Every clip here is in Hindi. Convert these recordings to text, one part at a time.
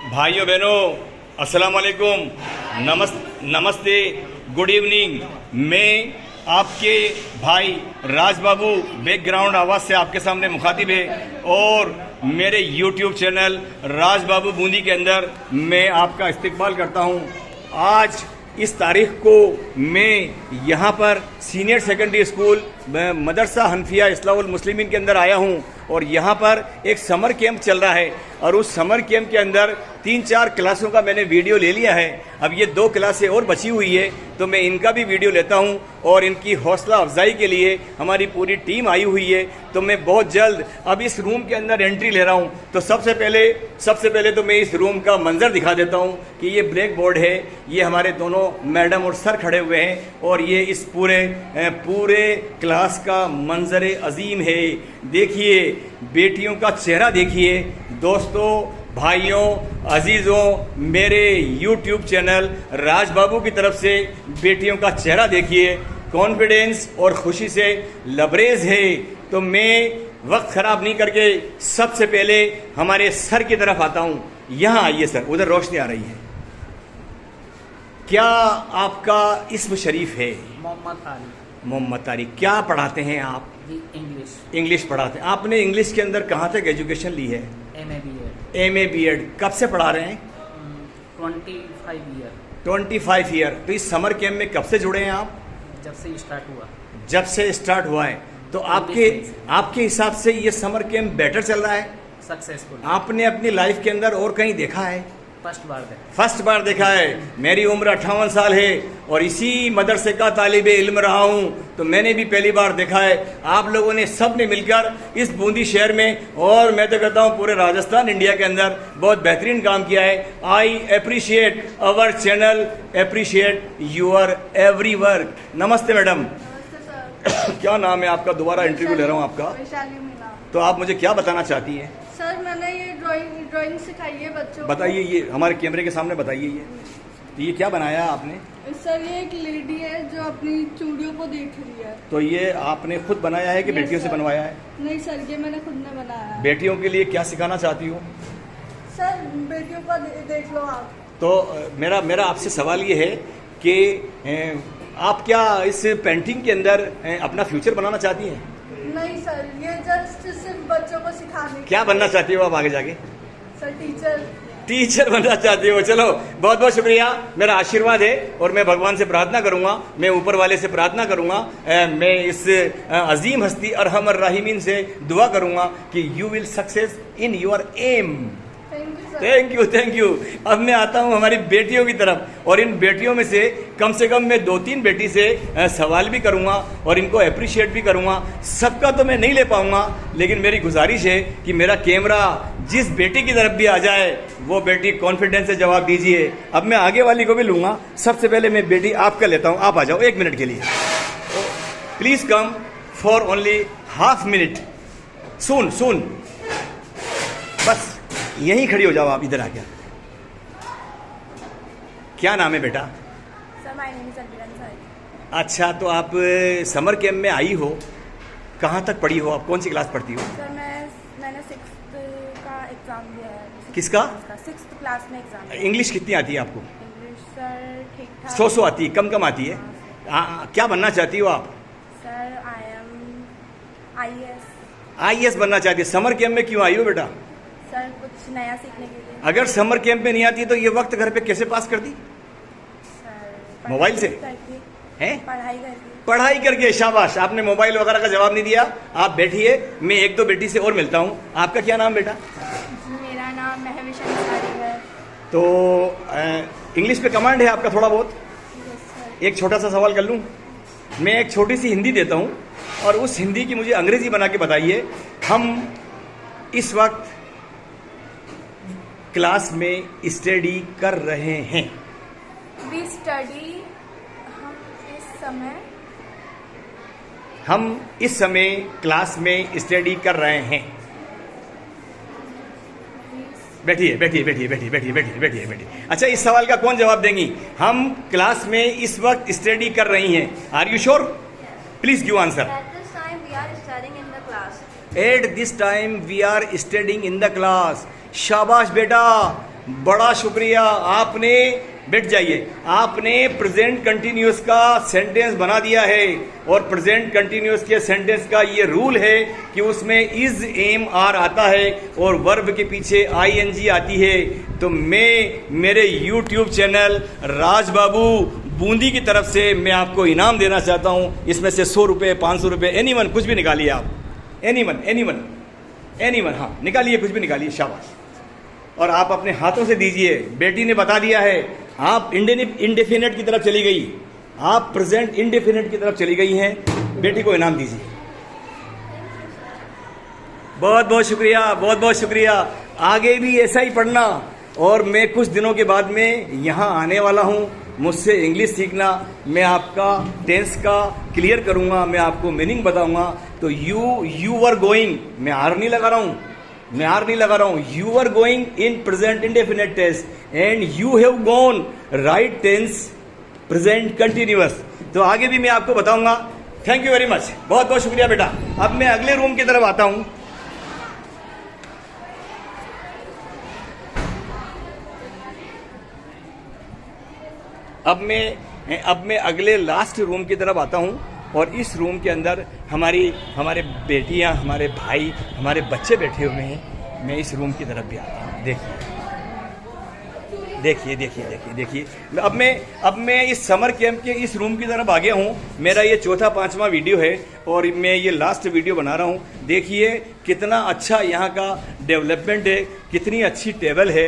भाइयों बहनों, अस्सलाम वालेकुम, नमस्ते, गुड इवनिंग। मैं आपके भाई राज बाबू बैकग्राउंड आवाज़ से आपके सामने मुखातिब है और मेरे यूट्यूब चैनल राज बाबू बूंदी के अंदर मैं आपका इस्तकबाल करता हूं। आज इस तारीख को मैं यहाँ पर सीनियर सेकेंडरी स्कूल मदरसा हनफिया इस्लाहुल मुस्लिमीन के अंदर आया हूँ और यहाँ पर एक समर कैंप चल रहा है और उस समर कैंप के अंदर 3-4 क्लासों का मैंने वीडियो ले लिया है। अब ये 2 क्लासें और बची हुई है तो मैं इनका भी वीडियो लेता हूँ और इनकी हौसला अफजाई के लिए हमारी पूरी टीम आई हुई है। तो मैं बहुत जल्द अब इस रूम के अंदर एंट्री ले रहा हूँ। तो सबसे पहले तो मैं इस रूम का मंजर दिखा देता हूँ कि ये ब्लैक बोर्ड है, ये हमारे दोनों मैडम और सर खड़े हुए हैं और ये इस पूरे क्लास का मंजर अजीम है। देखिए बेटियों का चेहरा, देखिए दोस्तों, भाइयों, अजीज़ों, मेरे YouTube चैनल राज बाबू की तरफ से बेटियों का चेहरा देखिए, कॉन्फिडेंस और खुशी से लबरेज है। तो मैं वक्त ख़राब नहीं करके सबसे पहले हमारे सर की तरफ आता हूँ। यहाँ आइए सर, उधर रोशनी आ रही है। क्या आपका इस्म शरीफ है? मोहम्मद तारिक। क्या पढ़ाते हैं आप? इंग्लिश पढ़ाते हैं। आपने इंग्लिश के अंदर कहाँ तक एजुकेशन ली है? M A B Ed. कब से पढ़ा रहे हैं? 25 ईयर। तो इस समर कैंप में कब से जुड़े हैं आप? जब से स्टार्ट हुआ है। तो आपके हिसाब से ये समर कैंप बेटर चल रहा है? सक्सेसफुल। आपने अपनी लाइफ के अंदर और कहीं देखा है? फर्स्ट बार देखा है। मेरी उम्र 58 साल है और इसी मदरसे का तालिबे इल्म रहा हूँ, तो मैंने भी पहली बार देखा है। आप लोगों ने सब ने मिलकर इस बूंदी शहर में और मैं तो कहता हूँ पूरे राजस्थान इंडिया के अंदर बहुत बेहतरीन काम किया है। I appreciate our channel, appreciate your every work. नमस्ते मैडम। क्या नाम है आपका? दोबारा इंटरव्यू ले रहा हूँ आपका। तो आप मुझे क्या बताना चाहती हैं? सर मैंने ये ड्राइंग सिखाई है बच्चों को। बताइए, ये हमारे कैमरे के सामने बताइए। ये क्या बनाया आपने? सर ये एक लेडी है जो अपनी चूड़ियों को देख रही है। तो ये आपने खुद बनाया है कि बेटियों से बनवाया है? नहीं सर, ये मैंने खुद ने बनाया है। बेटियों के लिए क्या सिखाना चाहती हूँ? सर बेटियों का देख लो आप। तो मेरा आपसे सवाल ये है कि आप क्या इस पेंटिंग के अंदर अपना फ्यूचर बनाना चाहती हैं? नहीं सर, ये जस्ट सिर्फ बच्चों को सिखाने। क्या बनना चाहती हो आप आगे जाके? सर टीचर बनना चाहती हो। चलो बहुत बहुत शुक्रिया, मेरा आशीर्वाद है और मैं भगवान से प्रार्थना करूंगा, मैं ऊपर वाले से प्रार्थना करूंगा, मैं इस अजीम हस्ती अरहम अर्राहिमीन से दुआ करूंगा कि you will success in your aim. Thank you. अब मैं आता हूं हमारी बेटियों की तरफ और इन बेटियों में से कम मैं 2-3 बेटी से सवाल भी करूंगा और इनको अप्रिशिएट भी करूंगा। सबका तो मैं नहीं ले पाऊंगा, लेकिन मेरी गुजारिश है कि मेरा कैमरा जिस बेटी की तरफ भी आ जाए वो बेटी कॉन्फिडेंस से जवाब दीजिए। अब मैं आगे वाली को भी लूंगा। सबसे पहले मैं बेटी आपका लेता हूं। आप आ जाओ 1 मिनट के लिए, please come for only half minute. सुन बस यहीं खड़ी हो जाओ आप, इधर आ गया। क्या नाम है बेटा? Sir my name is Ansari. अच्छा, तो आप समर कैंप में आई हो, कहाँ तक पढ़ी हो? आप कौन सी क्लास पढ़ती हो? सर मैंने 6th का एग्जाम दिया है। किसका? 6th क्लास में एग्जाम। इंग्लिश कितनी आती है आपको? इंग्लिश सर ठीक ठाक। 100 आती है? कम आती है? क्या बनना चाहती हो आप? सर IAS बनना चाहती है। समर कैंप में क्यों आई हो बेटा? सर कुछ नया सीखने के लिए। अगर समर कैंप में नहीं आती तो ये वक्त घर पे कैसे पास करती? सर मोबाइल से? हैं? पढ़ाई करके। शाबाश, आपने मोबाइल वगैरह का जवाब नहीं दिया। आप बैठिए, मैं 1-2 बेटी से और मिलता हूँ। आपका क्या नाम बेटा? मेरा नाम महविश अंसारी है। तो इंग्लिश पे कमांड है आपका थोड़ा बहुत? एक छोटा सा सवाल कर लूँ? मैं एक छोटी सी हिंदी देता हूँ और उस हिंदी की मुझे अंग्रेजी बना के बताइए। हम इस वक्त क्लास में स्टडी कर रहे हैं। हम इस समय क्लास में स्टडी कर रहे हैं। बैठिए। अच्छा, इस सवाल का कौन जवाब देंगी? हम क्लास में इस वक्त स्टडी कर रही हैं। Are you sure? Please give answer. At this time we are studying in the class. शाबाश बेटा, बड़ा शुक्रिया, आपने बैठ जाइए, आपने प्रेजेंट कंटिन्यूअस का सेंटेंस बना दिया है। और प्रेजेंट कंटिन्यूअस के सेंटेंस का ये रूल है कि उसमें इज, एम, आर आता है और वर्ब के पीछे ING आती है। तो मैं मेरे YouTube चैनल राज बाबू बूंदी की तरफ से मैं आपको इनाम देना चाहता हूँ। इसमें से 100 रुपये, 500 रुपये, एनीवन, कुछ भी निकालिए आप, एनीवन, हाँ निकालिए, कुछ भी निकालिए, शाबाश। और आप अपने हाथों से दीजिए। बेटी ने बता दिया है, आप इंडेफिनेट की तरफ चली गई, आप प्रेजेंट इंडेफिनेट की तरफ चली गई हैं। बेटी को इनाम दीजिए। बहुत बहुत शुक्रिया, बहुत बहुत शुक्रिया। आगे भी ऐसा ही पढ़ना। और मैं कुछ दिनों के बाद में यहाँ आने वाला हूँ, मुझसे इंग्लिश सीखना। मैं आपका टेंस का क्लियर करूँगा, मैं आपको मीनिंग बताऊँगा। तो यू वर गोइंग, मैं आर नहीं लगा रहा हूँ, you are going in present indefinite tense and you have gone right tense present continuous. तो आगे भी मैं आपको बताऊंगा। थैंक यू वेरी मच, बहुत बहुत शुक्रिया बेटा। अब मैं अगले रूम की तरफ आता हूं। अब मैं अगले लास्ट रूम की तरफ आता हूं। और इस रूम के अंदर हमारे बेटियां, हमारे भाई, हमारे बच्चे बैठे हुए हैं। मैं इस रूम की तरफ भी आता हूँ। देखिए। अब मैं इस समर कैंप के इस रूम की तरफ आ गया हूँ। मेरा ये चौथा 5वां वीडियो है और मैं ये लास्ट वीडियो बना रहा हूँ। देखिए कितना अच्छा यहाँ का डेवलपमेंट है, कितनी अच्छी टेबल है।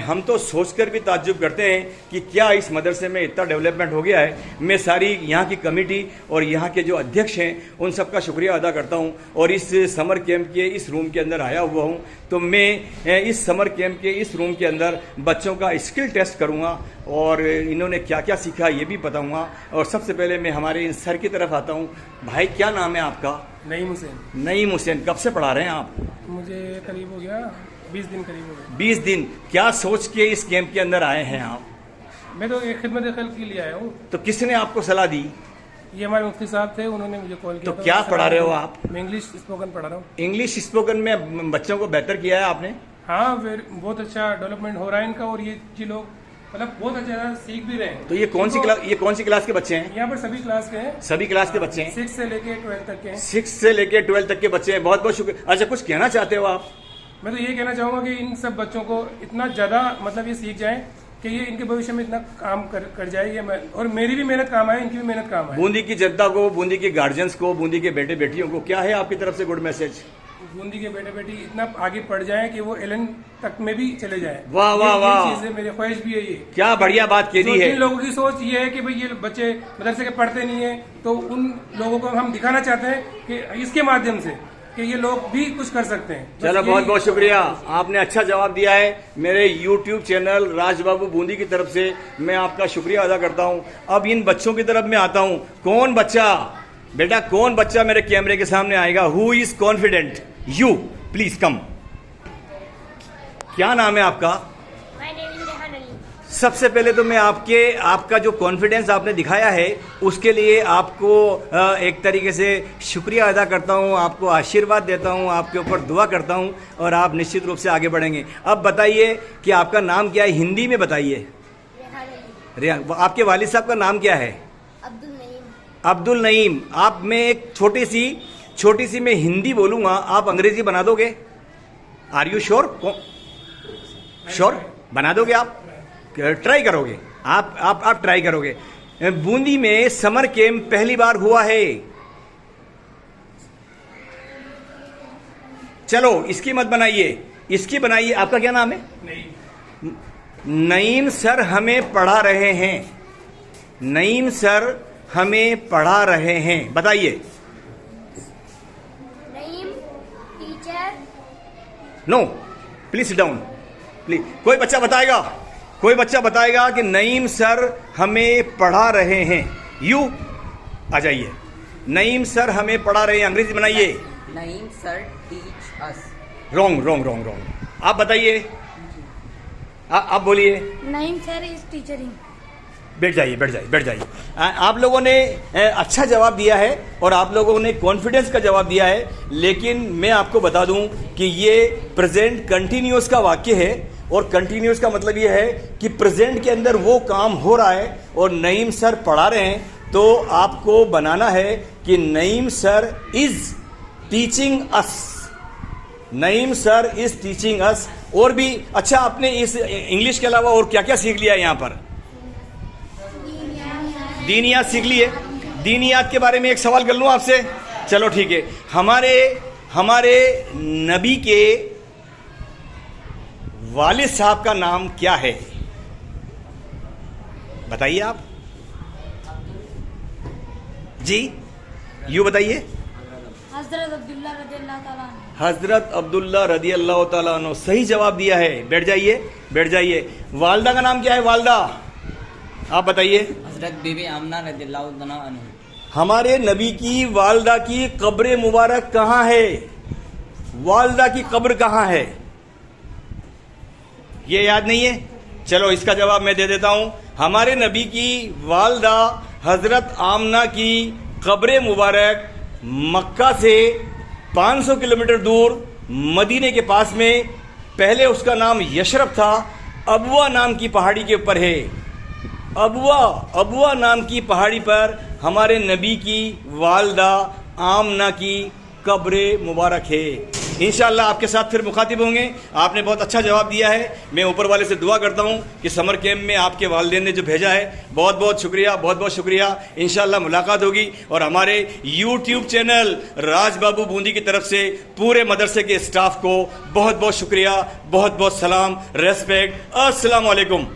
हम तो सोचकर भी ताज्जुब करते हैं कि क्या इस मदरसे में इतना डेवलपमेंट हो गया है। मैं सारी यहाँ की कमेटी और यहाँ के जो अध्यक्ष हैं उन सब का शुक्रिया अदा करता हूँ। और इस समर कैंप के इस रूम के अंदर आया हुआ हूँ। तो मैं इस समर कैंप के इस रूम के अंदर बच्चों का स्किल टेस्ट करूँगा और इन्होंने क्या क्या सीखा ये भी बताऊँगा। और सबसे पहले मैं हमारे इन सर की तरफ आता हूँ। भाई क्या नाम है आपका? नईम हुसैन। कब से पढ़ा रहे हैं आप? मुझे करीब हो गया 20 दिन करीब हो गए। 20 दिन। क्या सोच के इस कैंप के अंदर आए हैं आप? मैं तो एक खिदमत खल्क के लिए आया हूँ। तो किसने आपको सलाह दी? ये हमारे मुफ्ती साहब थे, उन्होंने मुझे कॉल किया। तो क्या पढ़ा रहे हो आप? मैं इंग्लिश स्पोकन पढ़ा रहा हूँ। इंग्लिश स्पोकन में बच्चों को बेहतर किया है आपने? हाँ, बहुत अच्छा डेवलपमेंट हो रहा है इनका। और ये जी लोग मतलब बहुत अच्छा सीख भी रहे हैं। तो ये कौन सी क्लास के बच्चे हैं? यहाँ पर सभी क्लास के हैं। सभी क्लास के बच्चे हैं? 6 से लेके 12 तक के हैं। 6 से लेके 12 तक के बच्चे हैं। बहुत बहुत शुक्रिया। अच्छा, कुछ कहना चाहते हो आप? मैं तो ये कहना चाहूँगा कि इन सब बच्चों को इतना ज़्यादा मतलब ये सीख जाएं कि ये इनके भविष्य में इतना काम कर जाए। ये और मेरी भी मेहनत काम आए, इनकी भी मेहनत काम आए। बूंदी की जनता को, बूंदी के गार्जियंस को, बूंदी के बेटे बेटियों को क्या है आपकी तरफ से गुड मैसेज? बूंदी के बेटे बेटी इतना आगे पढ़ जाए कि वो LN तक में भी चले जाए। वाह वाह वाह, चीज़ है, मेरी ख्वाहिश भी है ये। क्या बढ़िया बात कह दी है। जिन लोगों की सोच ये है कि भाई ये बच्चे मदरसे के पढ़ते नहीं है, तो उन लोगों को हम दिखाना चाहते हैं कि इसके माध्यम से कि ये लोग भी कुछ कर सकते हैं। चलो, बहुत बहुत शुक्रिया, आपने अच्छा जवाब दिया है। मेरे YouTube चैनल राज बाबू बूंदी की तरफ से मैं आपका शुक्रिया अदा करता हूं। अब इन बच्चों की तरफ मैं आता हूं। कौन बच्चा मेरे कैमरे के सामने आएगा? Who is confident? You please come. क्या नाम है आपका? सबसे पहले तो मैं आपका जो कॉन्फिडेंस आपने दिखाया है उसके लिए आपको एक तरीके से शुक्रिया अदा करता हूं, आपको आशीर्वाद देता हूं, आपके ऊपर दुआ करता हूं और आप निश्चित रूप से आगे बढ़ेंगे। अब बताइए कि आपका नाम क्या है? हिंदी में बताइए। रेहान। आपके वालिद साहब का नाम क्या है? अब्दुल नईम। आप में एक छोटी सी मैं हिंदी बोलूंगा, आप अंग्रेजी बना दोगे? Are you sure? बना दोगे आप? ट्राई करोगे? आप ट्राई करोगे? बूंदी में समर कैंप पहली बार हुआ है। चलो इसकी मत बनाइए, इसकी बनाइए। आपका क्या नाम है? नईम सर हमें पढ़ा रहे हैं। नईम सर हमें पढ़ा रहे हैं, बताइए। Naeem teacher. No, please down please. कोई बच्चा बताएगा कि नईम सर हमें पढ़ा रहे हैं। यू आ जाइए। नईम सर हमें पढ़ा रहे हैं, अंग्रेजी बनाइए। Naeem sir teach us. Wrong. आप बताइए, आप बोलिए। Naeem sir is teachering. बैठ जाइए। आप लोगों ने अच्छा जवाब दिया है और आप लोगों ने कॉन्फिडेंस का जवाब दिया है। लेकिन मैं आपको बता दूं कि ये प्रेजेंट कंटिन्यूअस का वाक्य है और कंटिन्यूस का मतलब ये है कि प्रेजेंट के अंदर वो काम हो रहा है और नईम सर पढ़ा रहे हैं, तो आपको बनाना है कि Naeem sir is teaching us, Naeem sir is teaching us. और भी अच्छा, आपने इस इंग्लिश के अलावा और क्या क्या सीख लिया है यहाँ पर? दीनियात सीख लिए। दीनियात के बारे में एक सवाल कर लूँ आपसे? चलो ठीक है। हमारे नबी के वालिद साहब का नाम क्या है? बताइए आप जी, यूँ बताइए। हजरत अब्दुल्ला रज़ियल्लाहु ताला अन्हु। हजरत अब्दुल्ला रदी अल्लाह ताला अन्हु, सही जवाब दिया है। बैठ जाइए, बैठ जाइए। वालदा का नाम क्या है? वालदा आप बताइए। हजरत बीबी आमना रज़ियल्लाहु ताला अन्हा। हमारे नबी की वालदा की कब्र मुबारक कहाँ है? वालदा की कब्र कहाँ है? ये याद नहीं है? चलो इसका जवाब मैं दे देता हूं। हमारे नबी की वालदा हजरत आमना की कब्र मुबारक मक्का से 500 किलोमीटर दूर मदीने के पास में, पहले उसका नाम यशरफ था, अबवा नाम की पहाड़ी के ऊपर है। अबवा नाम की पहाड़ी पर हमारे नबी की वालदा आमना की कब्र मुबारक है। इंशाअल्लाह आपके साथ फिर मुखातिब होंगे। आपने बहुत अच्छा जवाब दिया है। मैं ऊपर वाले से दुआ करता हूँ कि समर कैंप में आपके वालिदैन ने जो भेजा है, बहुत बहुत शुक्रिया, बहुत बहुत शुक्रिया। इंशाअल्लाह मुलाकात होगी। और हमारे यूट्यूब चैनल राज बाबू बूंदी की तरफ से पूरे मदरसे के स्टाफ को बहुत बहुत शुक्रिया, बहुत बहुत सलाम, रेस्पेक्ट। अस्सलाम वालेकुम।